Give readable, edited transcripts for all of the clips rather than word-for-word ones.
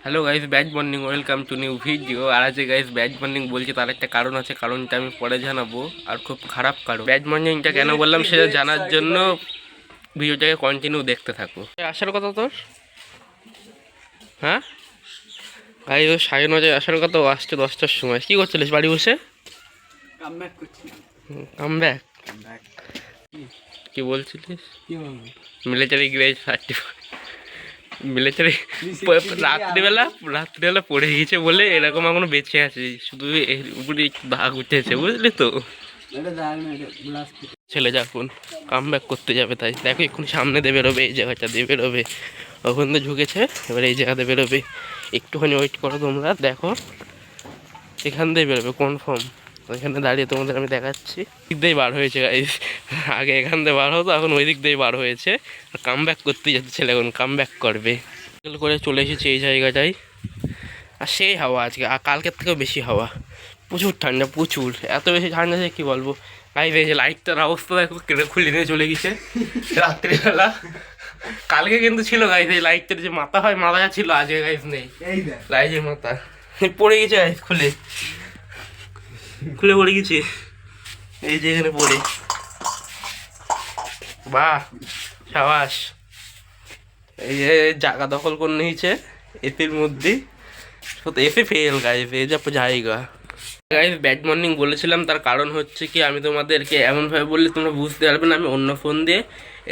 Hello guys, bad morning, welcome to new video. আর আজকে guys bad morning বলছি, তার একটা কারণ আছে, কারণটা আমি পরে জানাবো। আর খুব খারাপ কারণ। ব্যাড মর্নিংটা কেন বললাম সেটা জানার জন্য ভিডিওটাকে কন্টিনিউ দেখতে থাকো। আসার কথা তোর? হ্যাঁ গাইস, ও 9:30 আসার কথা, ও আসছে 10টার সময়। কি করছিলিস বাড়ি বসে? কামব্যাক? কি বলছিলিস? মিলিটারি গ্রেড সার্টিফিকেট, মিলিটারি রাত্রিবেলা পড়ে গিয়েছে বলে এরকম এখনো বেঁচে আছে, শুধু এর উপরে দাগ উঠেছে, বুঝলি তো। ছেলে যখন কাম ব্যাক করতে যাবে, তাই দেখো এখন সামনে দিয়ে বেরোবে, এই জায়গাটা দিয়ে বেরোবে, ওখান দিয়ে ঝুঁকেছে, এবার এই জায়গাতে বেরোবে। একটুখানি ওয়েট করো তোমরা, দেখো এখান দিয়ে বেরোবে কনফার্ম। ওইখানে দাঁড়িয়ে তোমাদের আমি দেখাচ্ছি। দিক দিয়েই বার হয়েছে গাইস, আগে এখান দিয়ে বার হতো, এখন ওই দিক দিয়েই বার হয়েছে। আর কাম ব্যাক করতে যাচ্ছে ছেলে, এখন কাম ব্যাক করবে। করে চলে এসেছি এই জায়গাটায়, আর সেই হাওয়া আজকে, আর কালকের থেকেও বেশি হাওয়া, প্রচুর ঠান্ডা, প্রচুর, এত বেশি ঠান্ডা যে কী বলবো। গাইস এই যে লাইটটার অবস্থা দেখো, কেটে খুলে নিয়ে চলে গেছে রাত্রিবেলা। কালকে কিন্তু ছিল গাইস, এই লাইটটার যে মাথা হয়, মাথা ছিল, আজকে গাইস নেই লাইটের মাথা, পড়ে গেছে গাইস, খুলে পড়ে গেছে এই যে এখানে পড়ে। বাহ, সাবাস। এই যে জায়গা দখল করে নিয়েছে এপির মধ্যে, এপি ফেল গাইস, এই যে জায়গা। গাইস ব্যাড মর্নিং বলেছিলাম, তার কারণ হচ্ছে কি, আমি তোমাদেরকে এমনভাবে বললে তোমরা বুঝতে পারবে না। আমি অন্য ফোন দিয়ে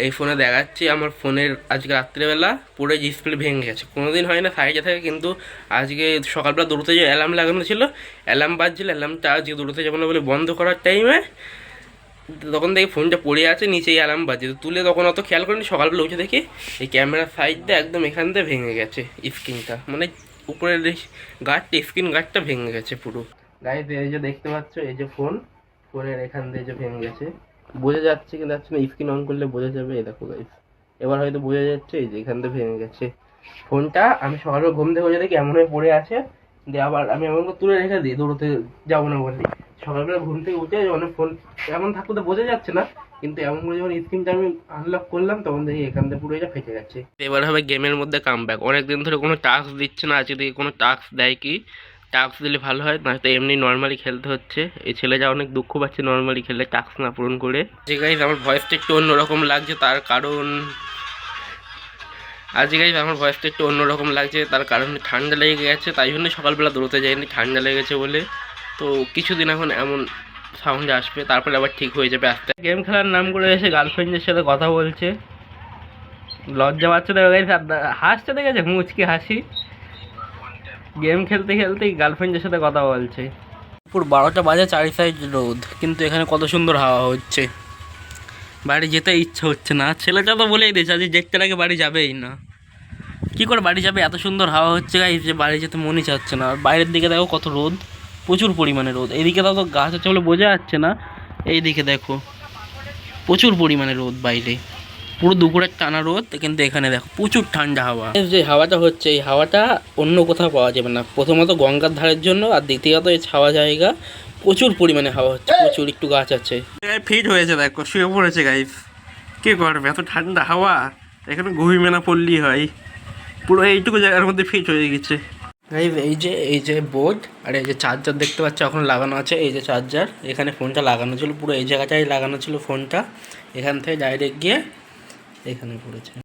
এই ফোনে দেখাচ্ছি, আমার ফোনের আজকে রাত্রেবেলা পুরো ডিসপ্লে ভেঙে গেছে। কোনোদিন হয় না, সাইডে থাকে, কিন্তু আজকে সকালবেলা দৌড়তে যে অ্যালার্ম লাগানো ছিল, অ্যালার্ম বাজছিল, অ্যালার্মটা আজকে দৌড়তে যাবো না বলে বন্ধ করার টাইমে তখন দেখি ফোনটা পড়ে আছে নিচে, অ্যালার্ম বাজে, তুলে তখন অত খেয়াল করিনি। সকালবেলা উঠে দেখি এই ক্যামেরার সাইডটা একদম এখান থেকে ভেঙে গেছে, স্ক্রিনটা, মানে উপরের গার্ডটা, স্ক্রিন গার্ডটা ভেঙে গেছে পুরো। গাইস এই যে দেখতে পাচ্ছ, এই যে ফোনের এখান দিয়ে যে ভেঙে গেছে, বোঝা যাচ্ছে কিন্তু যাচ্ছে না, স্ক্রিন অন করলে বোঝা যাবে। এই দেখো গাইস, এবার হয়তো বোঝা যাচ্ছে, এই যে এখান দিয়ে ভেঙে গেছে ফোনটা। আমি সকালবেলা ঘুম থেকে উঠে দেখি এমন হয়ে পড়ে আছে, দিয়ে আবার আমি এমন করে তুলে রেখে দিই, দৌড়তে যাবো না বলি। সকালবেলা ঘুম থেকে উঠে যখন ফোন এমন থাকলে তো বোঝা যাচ্ছে না, কিন্তু এমন করে যখন স্ক্রিনটা আমি আনলক করলাম, তখন দেখি এখান থেকে পুরো এটা ফেটে গেছে। এবার হবে গেমের মধ্যে কাম ব্যাক। অনেকদিন ধরে কোনো টাস্ক দিচ্ছে না, আজকে দেখি কোনো টাস্ক দেয় কি, টাস্ক দিলে ভালো হয়, না তো এমনি নর্মালি খেলতে হচ্ছে। এই ছেলেটা অনেক দুঃখ পাচ্ছে নর্মালি খেলে, টাস্ক না পূরণ করে। যে গাইজ আমার ভয়েসটা একটু অন্যরকম লাগছে, তার কারণ আজকে গাইজ আমার ভয়েসটা একটু অন্যরকম লাগছে, তার কারণ ঠান্ডা লেগে গেছে, তাই জন্য সকালবেলা দৌড়তে যায়নি, ঠান্ডা লেগেছে বলে। তো কিছুদিন এখন এমন সাউন্ড আসবে, তারপরে আবার ঠিক হয়ে যাবে আস্তে। গেম খেলার নাম করে এসে গার্লফ্রেন্ডের সাথে কথা বলছে, লজ্জা পাচ্ছে তো গাইজ, হাসছে দেখেছে, মুচকি হাসি। গেম খেলতে খেলতেই গার্লফ্রেন্ডের সাথে কথা বলছে। পুরো 12টা বাজে, চারি সাইড রোদ, কিন্তু এখানে কত সুন্দর হাওয়া হচ্ছে। বাড়ি যেতে ইচ্ছা হচ্ছে না, ছেলেটা তো বলেই দিয়েছে আজ দেখতে আগে বাড়ি যাবেই না। কী করে বাড়ি যাবে, এত সুন্দর হাওয়া হচ্ছে গাইস যে বাড়ি যেতে মনই চাচ্ছে না। আর বাইরের দিকে দেখো কত রোদ, প্রচুর পরিমাণে রোদ। এইদিকে তো গাছ আছে বলে বোঝা যাচ্ছে না, এই দিকে দেখো প্রচুর পরিমাণে রোদ বাইরে, পুরো দুপুরের টানা রোদ, কিন্তু এখানে দেখো প্রচুর ঠান্ডা হাওয়া। যে হাওয়াটা হচ্ছে, এই হাওয়াটা অন্য কোথাও পাওয়া যাবে না। প্রথমত গঙ্গার ধারের জন্য, আর দ্বিতীয়ত এই ছাওয়া জায়গা, প্রচুর পরিমাণে হাওয়া হচ্ছে, প্রচুর, একটু গাছ আছে। ফিট হয়েছে দেখো, শুয়ে পড়েছে গাইস, কি করবে এত ঠান্ডা হাওয়া, এখানে ঘুমিয়ে না পড়লেই হয়। পুরো এইটুকু জায়গার মধ্যে ফিট হয়ে গেছে গাইস। এই যে বোর্ড, আর এই যে চার্জার দেখতে পাচ্ছ এখন লাগানো আছে, এই যে চার্জার, এখানে ফোনটা লাগানো ছিল, পুরো এই জায়গাটাই লাগানো ছিল ফোনটা, এখান থেকে ডাইরেক্ট গিয়ে এখানে পড়েছে।